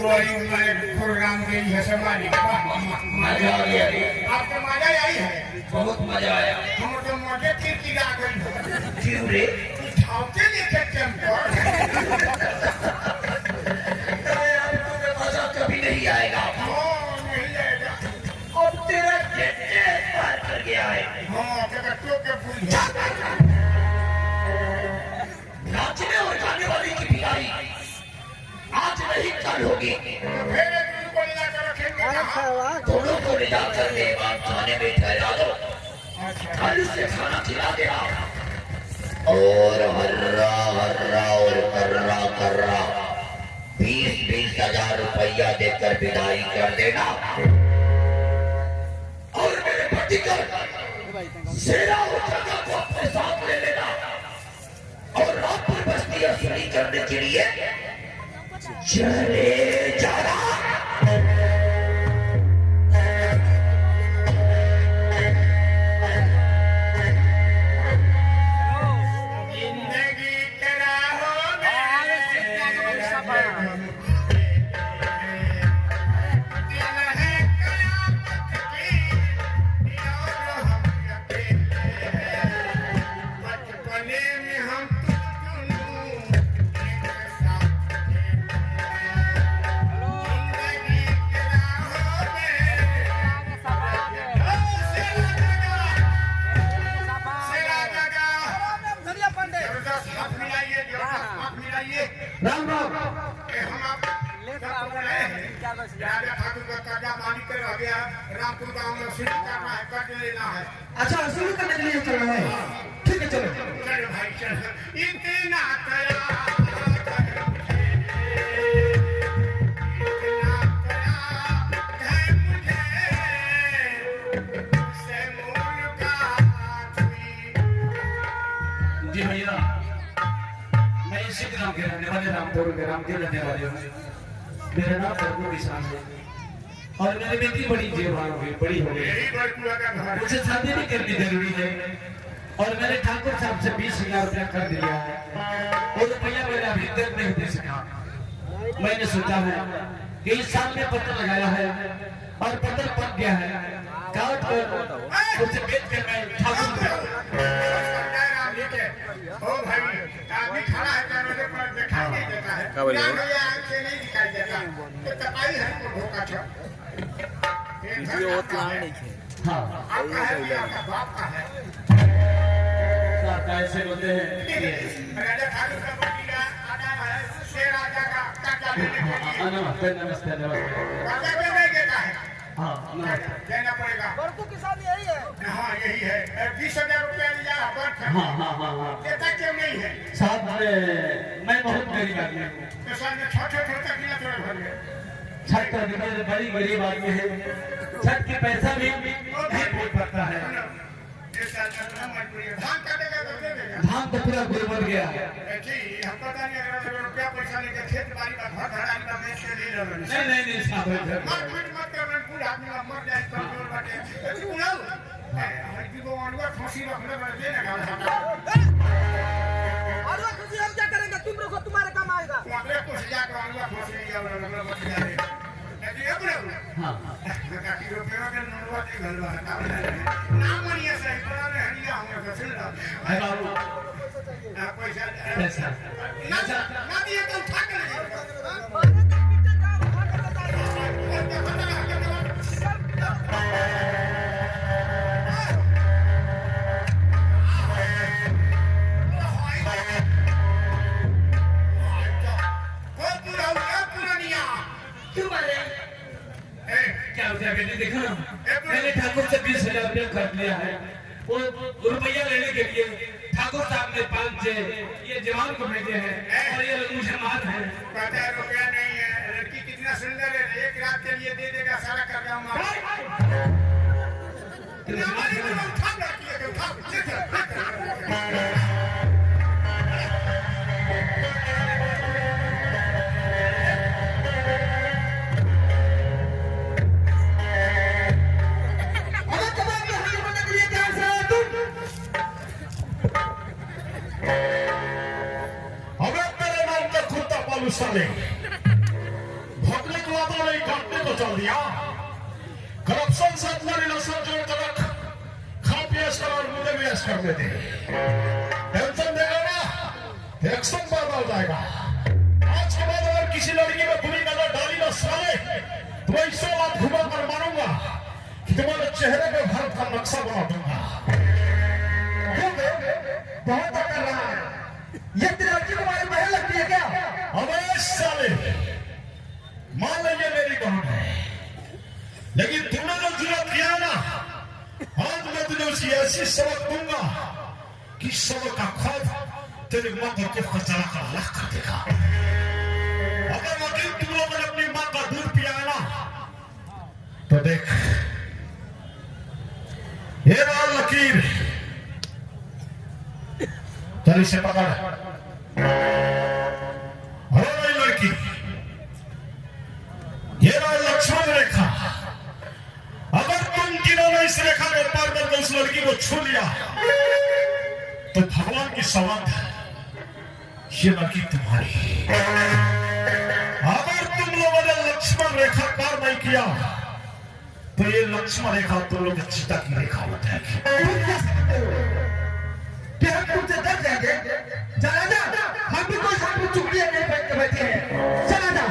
वही मैं प्रोग्राम गई है सवारी मजा आ गया रे। आपको मजा आई है? बहुत मजा आया। हम तो मजे किरकिरा गई। क्यों रे? उठाते लेके टेम्पर मजा कभी नहीं आएगा। नहीं आएगा। अब तेरा जेट पार कर गया है। हाँ तेरा टोके फूल नाचने और गाने वाली की भिखारी आज नहीं कल होगी। फिर तुमको ले जाकर रखेंगे। दोनों को ले जाकर देवान खाने में ठहरा दो। कल से खाना खिला देना और हर्रा और कर्रा 20-20 हजार रुपया देकर विदाई कर देना। और मेरे पति का सेरा और जगह को अपने साथ ले लेना और रात पर बस्ती असली करने के लिए चले जाना। जिंदगी के राहों में दिल है कयामत की और हम अकेले। बचपने में हम दोनों एक साथ थे। जिंदगी के राहों में सेरा जगा जबरदस्त हाथ मिलाइए, जबरदस्त हाथ मिलाइए। राम राम। हम आप राजा ठाकुर का कर्जा मालिक कर रह गया। रामपुर गांव में शुरू करना है, कर्ज लेना है। अच्छा शुरू करने के लिए चल रहा है। ठीक है चलो। चलो भाई चलो। इतना करा जी भैया, मैं इसी गांव के रहने वाले रामपुर ग्राम के रहने वाले हूँ। मेरा नाम प्रभु किसान है और मेरी बेटी बड़ी जवान हो गई, बड़ी हो गई। यही बड़कुआ का घर है। मुझे शादी भी करनी जरूरी है और मैंने ठाकुर साहब से 20,000 रुपया कर दिया है। वो रुपया मैंने अभी तक नहीं दे सका। मैंने सोचा है कि इस साल में पत्र लगाया है और पत्र पक गया है। काट कर उसे बेच कर मैं ठाकुर ओ भाई आदमी खड़ा है कैमरे पर दिखाई नहीं देता है। क्या आंख से नहीं दिखाई देता। तो तपाई है को धोखा छो। ये होत लान नहीं है। हाँ आपका है या आपका बाप का है? कैसे बोलते हैं राजा ठाकुर का बटीला आना है। शेर राजा का कर्जा लेने के लिए नमस्ते नमस्ते नमस्ते। कर्जा क्यों नहीं देता है? हाँ नमस्ते। देना पड़ेगा। बड़कू किसान यही है। हाँ यही है। 20,000 रुपया लिया बर्थ है। हाँ हाँ हाँ हाँ देता क्यों नहीं है? साहब मैं बहुत गरीब आदमी हूँ। तो साल में 6 तक किला थोड़ा भर गया। छठ का दिन बड़ी गरीब आदमी है। छठ की पैसा भी नहीं पूछ सकता है। इस साल में तो मजबूरी है। धान काटेगा तो दे देगा। धान तो पूरा गुड़ बन गया। जी हम पता नहीं अगर रुपया पैसा लेके खेत बाड़ी का घर धड़ाई का बेच के ले रहे नहीं नहीं साहब मत कर पूरा आदमी का मर जाए तो जोर बाटे तू ना हर की को अनुवा फांसी रखने पर दे ना अरे खुशी हम क्या करेंगे? तुम रखो, तुम्हारे काम आएगा। तुम्हारे कुछ जाकर अनुवा फांसी नहीं जाओ ना मत जाए। लेकिन ये बोलो हाँ काटी रुपया के नोटवा दे घर वाला ना मनिया सही करा रे हरिया हम फसल है बाबू पैसा पैसा ना दिए तो उठा कर ले क्या हो गया बेटी? देखो ना मैंने ठाकुर से 20,000 रुपया खर्च लिया है। वो रुपया लेने के लिए ठाकुर साहब ने 5 ये जवान को भेजे हैं और ये लोग मुसलमान हैं। 50 रुपया नहीं है। लड़की कितना सुंदर है। 1 रात के लिए दे देगा सारा कर जाऊंगा। हमें तेरे नाम का खुद चल साले भोगने को आता नहीं काटने को चल दिया करप्शन से अपना रिलेशन जोड़ कर रख खा पियास कर और मुझे भी ऐश कर देते टेंशन देगा ना एक्शन पैदा हो जाएगा आज के बाद अगर किसी लड़की में बुरी नजर डाली ना साले तो मैं इससे बात घुमा कर मारूंगा कि तुम्हारे चेहरे पे भारत का नक्शा बना दूंगा बहुत कर रहा है ये तेरी लड़की तुम्हारी बहन लगती है क्या? अबे साले मान लीजिए मेरी बहन है लेकिन तूने जो जुर्म किया ना आज मैं तुझे उसकी ऐसी सबक दूंगा कि सबक का खौफ तेरी मां को कुछ चला कर लाख कर देगा अगर वकील तुम लोगों ने अपनी मां का दूध पिया है ना तो देख ये रहा लकीर चल इसे पकड़ अरे लड़की ये रहा लक्ष्मण रेखा अगर तुम तीनों ने इस रेखा को पार करके उस लड़की को छू लिया तो भगवान की सौगात ये लड़की तुम्हारी अगर तुम लोगों ने लक्ष्मण रेखा पार नहीं किया तो ये लक्ष्मण रेखा तुम लोग चिता की रेखा हो जाएगी क्या तुमसे डर जाएंगे? चला जा हम भी कोई साथ में चुगलियां नहीं फेंक के बैठे हैं चला जा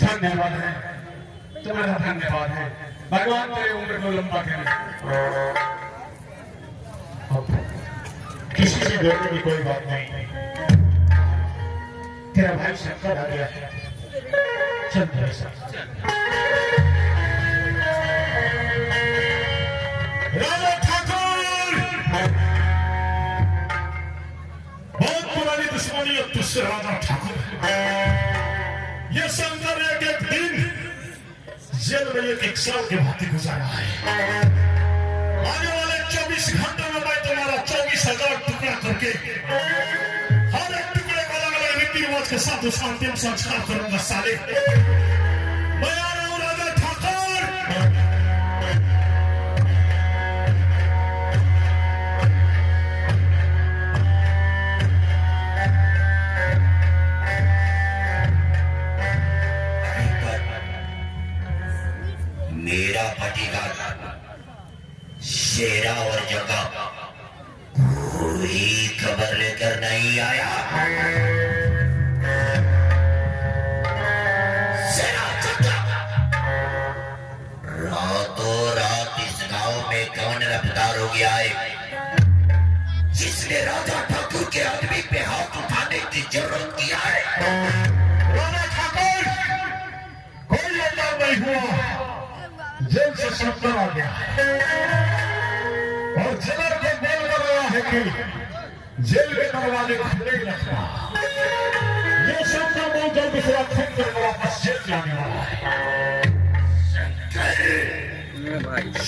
धन्यवाद है तुम्हारा धन्यवाद है भगवान तेरी उम्र को लंबा करे किसी से डरने की कोई बात नहीं तेरा भाई शंकर आ गया है चल मेरे साथ राजा ठाकुर बहुत पुरानी दुश्मनी है तुझसे राजा ठाकुर ये शंकर एक एक दिन जेल में एक साल के भांति गुजारा है आने वाले 24 घंटों में मैं तुम्हारा 24,000 टुकड़ा करके हर एक टुकड़े को अलग अलग रीति रिवाज के साथ उसका अंतिम संस्कार करूंगा साले मैं आ रहा हूं राजा ठाकुर मेरा भतीजा शेरा और जगह कोई खबर लेकर नहीं आया शेरा रातों रात इस गांव में कौन रफ्तार हो गया है जिसने राजा ठाकुर के आदमी पे हाथ उठाने की जरूरत किया है राजा ठाकुर कोई लड़ाई नहीं हुआ जेल से शंकर आ गया और जेलर को बोल कर रहा है कि जेल के दरवाजे खुले ही रखना ये शंकर बहुत जल्द से खून कर वापस जेल जाने वाला है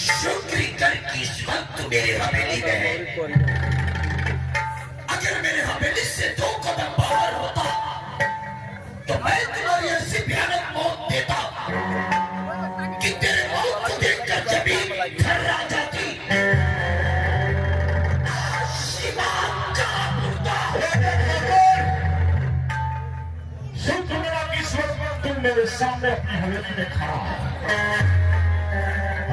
शुक्र कर कि इस वक्त मेरे हवेली में है अगर मेरे हवेली से 2 कदम बाहर होता तो मैं तुम्हारी ऐसी भयानक मौत देता कि तेरे मौत को देखकर जमीन थर्रा जाती शुक्र मेरा कि इस वक्त तुम मेरे सामने अपनी हवेली में खड़ा है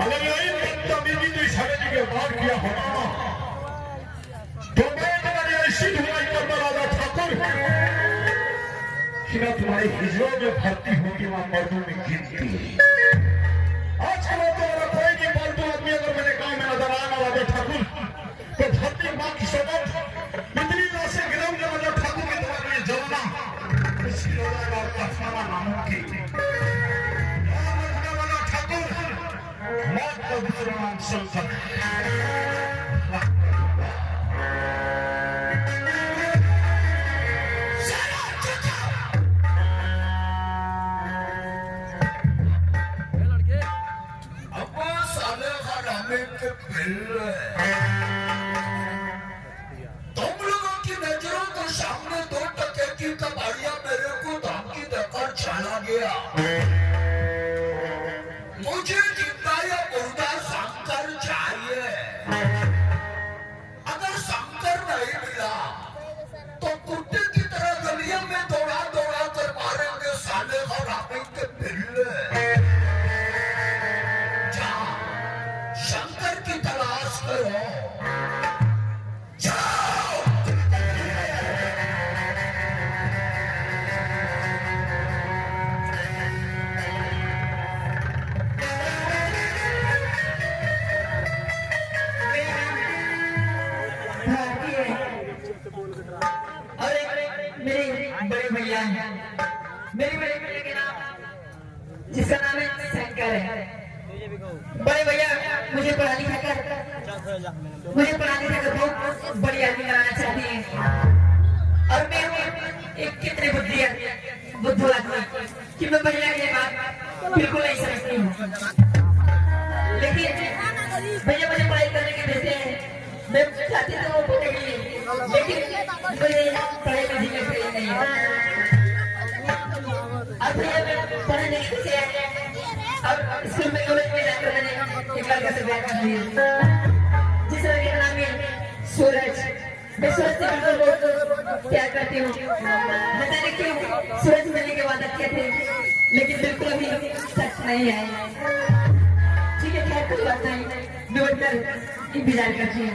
अगर यही बदतमीजी तो इस हवेली के बाहर किया होता ना तो मैं तुम्हारी ऐसी धुलाई करता राजा ठाकुर कि मैं तुम्हारी हिजड़ों में भर्ती होगी वहां मर्दों में गिनती आज के बाद तुम्हारा कोई भी फालतू आदमी अगर मेरे गांव में नजर आना राजा ठाकुर तो धरती मां की सबक इतनी लाशें गिराऊंगा राजा ठाकुर के तुम्हारे लिए जलना इसकी रोजागार का खाना नामुमकिन का दूसरा नाम शंकर तुम लोगों की नजरों के सामने 2 टके की कबाड़िया मेरे को धमकी देकर चला गया। मुझे जिंदा या मुर्दा शंकर चाहिए। अगर शंकर नहीं मिला तो कुत्ते की तरह गलियों में दौड़ा दौड़ा कर मारेंगे साले हरामी के पिल्ले। शंकर की तलाश करो। जाओ। अरे मेरे बड़े भैया मेरे बड़े भैया के नाम जिसका नाम है शंकर है। बड़े भैया मुझे पढ़ा लिखा कर बहुत बड़ी आदमी बनाना चाहती है। और मैं एक कितने बुद्धू आदमी कि मैं भैया ये बात बिल्कुल नहीं समझती हूँ। लेकिन भैया मुझे पढ़ाई करने के देते हैं। मैं चाहती हूँ वो पढ़ेगी लेकिन मुझे पढ़ाई में धीरे से नहीं है। अब भैया मैं पढ़ने लिखने से अब स्कूल में कॉलेज में जाकर मैंने एक लड़का से प्यार कर लिया जिस लड़के का नाम है सूरज। मैं सूरज से बिल्कुल बहुत प्यार करती हूँ। बता देखती हूँ सूरज मिलने के वादा किए थे लेकिन बिल्कुल अभी सच नहीं है। ठीक है खैर कुछ बात नहीं मैं बढ़कर इंतजार करती हूँ।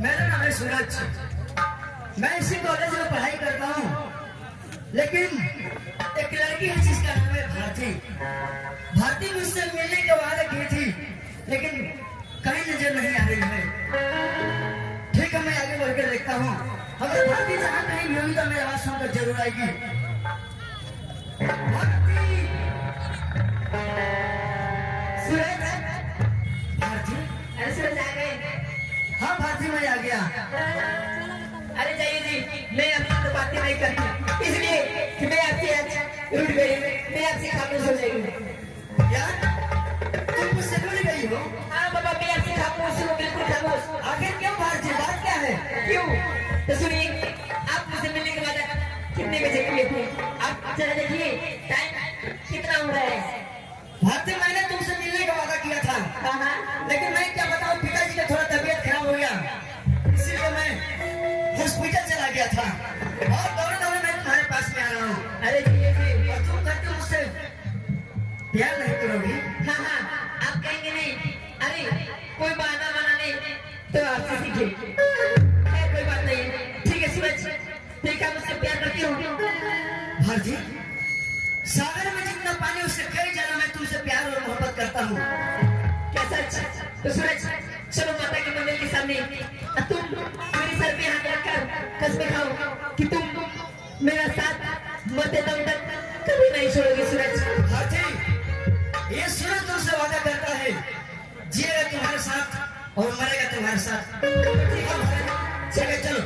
मेरा नाम है सूरज। मैं इसी कॉलेज में पढ़ाई करता हूँ लेकिन एक लड़की है जिसका नाम है भारती। भारती मुझसे मिलने के वादा की थी लेकिन कहीं नजर नहीं आ रही है। ठीक है मैं आगे बढ़कर देखता हूँ। अगर भारती जहाँ कहीं भी होगी तो मेरी आवाज सुनकर जरूर आएगी। भारती सूरज भारती अरे सूरज आ गए। हाँ भारती मैं आ गया। अरे जाइए जी मैं आपसे तो बातें नहीं करती इसलिए कि मैं आपसे आज रूठ गई। मैं आपसे खामोश हो गई। यार तुम मुझसे भूल गई हो। हाँ बाबा मैं आपसे खामोश हूँ बिल्कुल खामोश। आखिर क्यों भारती बात क्या है? क्यों तो सुनिए आप मुझसे मिलने के बाद कितने बजे किए थे आप जरा देखिए टाइम कितना हो रहा है। भारती मैंने तुमसे मिलने का वादा किया था हाँ लेकिन मैं क्या बताऊं पिताजी का थोड़ा तबीयत खराब हो गया इसलिए मैं हॉस्पिटल चला गया था और दौड़े दौड़े मैं तुम्हारे पास में आ रहा हूँ। अरे जी और तुम कहते हो मुझसे प्यार नहीं करोगी? हाँ आप कहेंगे नहीं। अरे कोई बहाना बना नहीं तो आपसे सीखे। खैर कोई बात नहीं ठीक है सूरज ठीक है मुझसे प्यार करती हूँ। भारती सागर में जितना पानी उससे कई ज्यादा मैं तुमसे प्यार और मोहब्बत करता हूँ। क्या सच? तो सूरज चलो माता के मंदिर के सामने तुम मेरे सर पे हाथ रखकर कसम खाओ कि तुम मेरा साथ मरते दम तक कभी नहीं छोड़ोगे सूरज। भारती ये सूरज तुमसे वादा करता है जिएगा तुम्हारे साथ और मरेगा तुम्हारे साथ। चलो चलो।